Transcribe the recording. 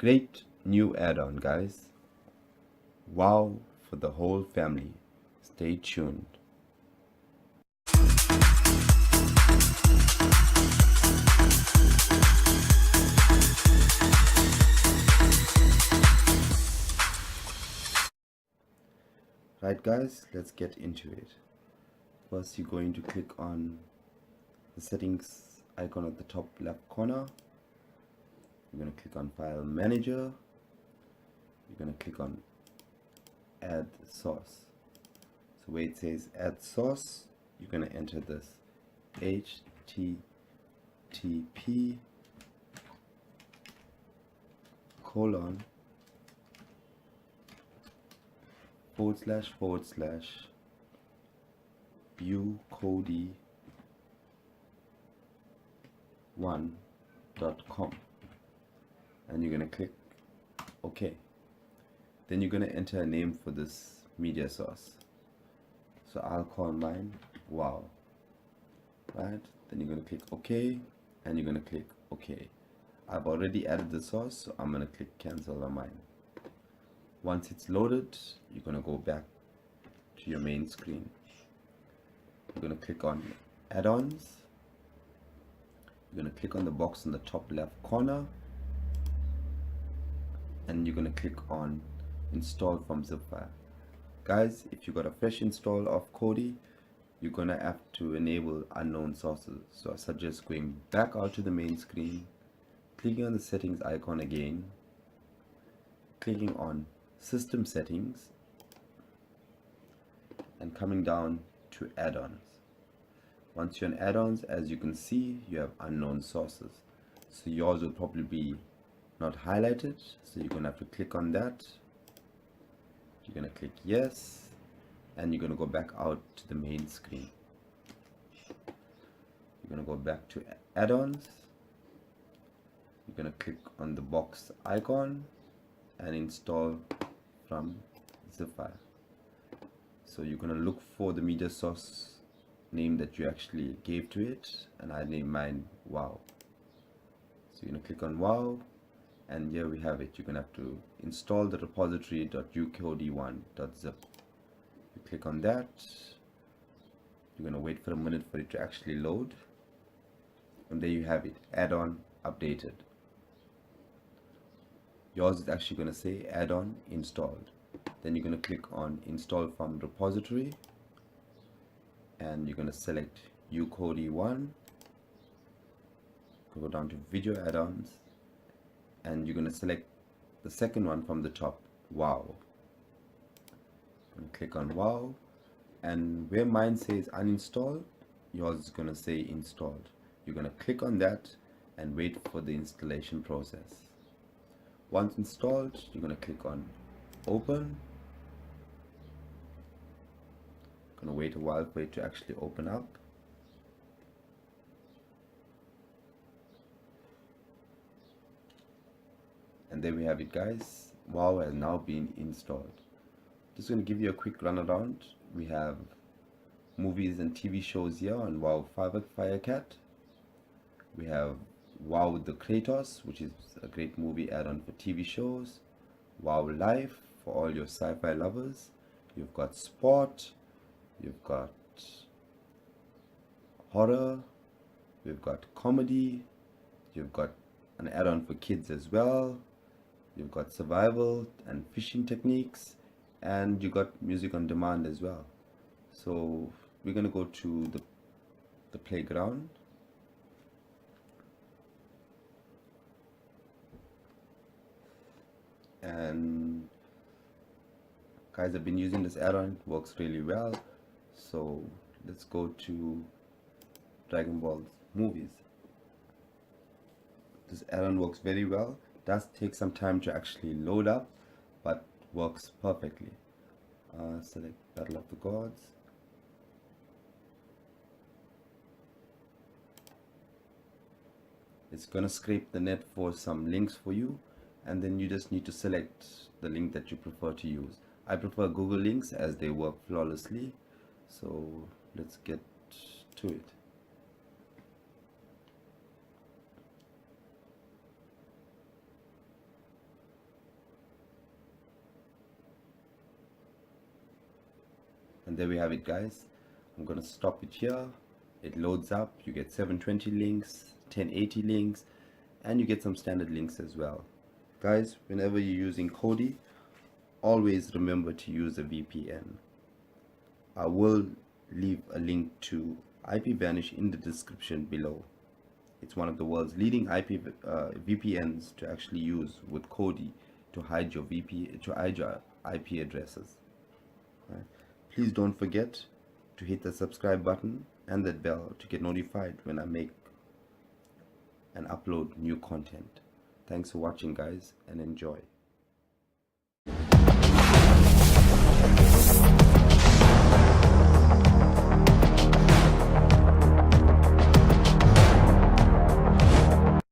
Great new add-on, guys. Wow for the whole family. Stay tuned. Right guys, let's get into it. First, you're going to click on the settings icon at the top left corner. You're going to click on File Manager. You're going to click on Add Source. So where it says Add Source, you're going to enter this HTTP colon //ukodi1.com, and you're going to click OK. Then you're going to enter a name for this media source. So I'll call mine Wow. Right, then you're going to click OK, and you're going to click OK. I've already added the source, so I'm going to click cancel on mine. Once it's loaded, you're going to go back to your main screen. You're going to click on add-ons. You're going to click on the box in the top left corner, and you're going to click on install from zip file. Guys, if you got a fresh install of Kodi, you're going to have to enable unknown sources. So I suggest going back out to the main screen, clicking on the settings icon again, clicking on system settings, and coming down to add-ons. Once you're in add-ons, as you can see, you have unknown sources. So yours will probably be not highlighted, so you're going to have to click on that. You're going to click yes, and you're going to go back out to the main screen. You're going to go back to add-ons. You're going to click on the box icon and install from zip file. So you're going to look for the media source name that you actually gave to it, and I named mine Wow. So you're going to click on Wow, and here we have it. You're going to have to install the repository.ukodi1.zip. You click on that. You're going to wait for a minute for it to actually load, and there you have it, add-on updated. Yours is actually going to say add-on installed. Then you're going to click on install from repository, and you're going to select ukodi1, go down to video add-ons, and you're going to select the second one from the top, Wow. And click on Wow, and where mine says uninstall, yours is going to say installed. You're going to click on that and wait for the installation process. Once installed, you're going to click on open. Going to wait a while for it to actually open up. And there we have it, guys. Wow has now been installed. Just going to give you a quick run around. We have movies and TV shows here on Wow Firecat. We have Wow with the Kratos, which is a great movie add-on for TV shows. Wow Life for all your sci-fi lovers. You've got sport. You've got horror. We've got comedy. You've got an add-on for kids as well. You've got survival and fishing techniques, and you got music on demand as well. So we're going to go to the playground. And guys, I've been using this add-on, it works really well. So let's go to Dragon Ball movies. This add-on works very well. It does take some time to actually load up, but works perfectly. Select Battle of the Gods. It's gonna scrape the net for some links for you, and then you just need to select the link that you prefer to use. I prefer Google links as they work flawlessly. So let's get to it. And there we have it, guys. I'm gonna stop it here. It loads up. You get 720 links, 1080 links, and you get some standard links as well. Guys, whenever you're using Kodi, always remember to use a VPN. I will leave a link to IPVanish in the description below. It's one of the world's leading VPNs to actually use with Kodi to hide your IP addresses. Right? Please don't forget to hit the subscribe button and that bell to get notified when I make and upload new content. Thanks for watching, guys, and enjoy.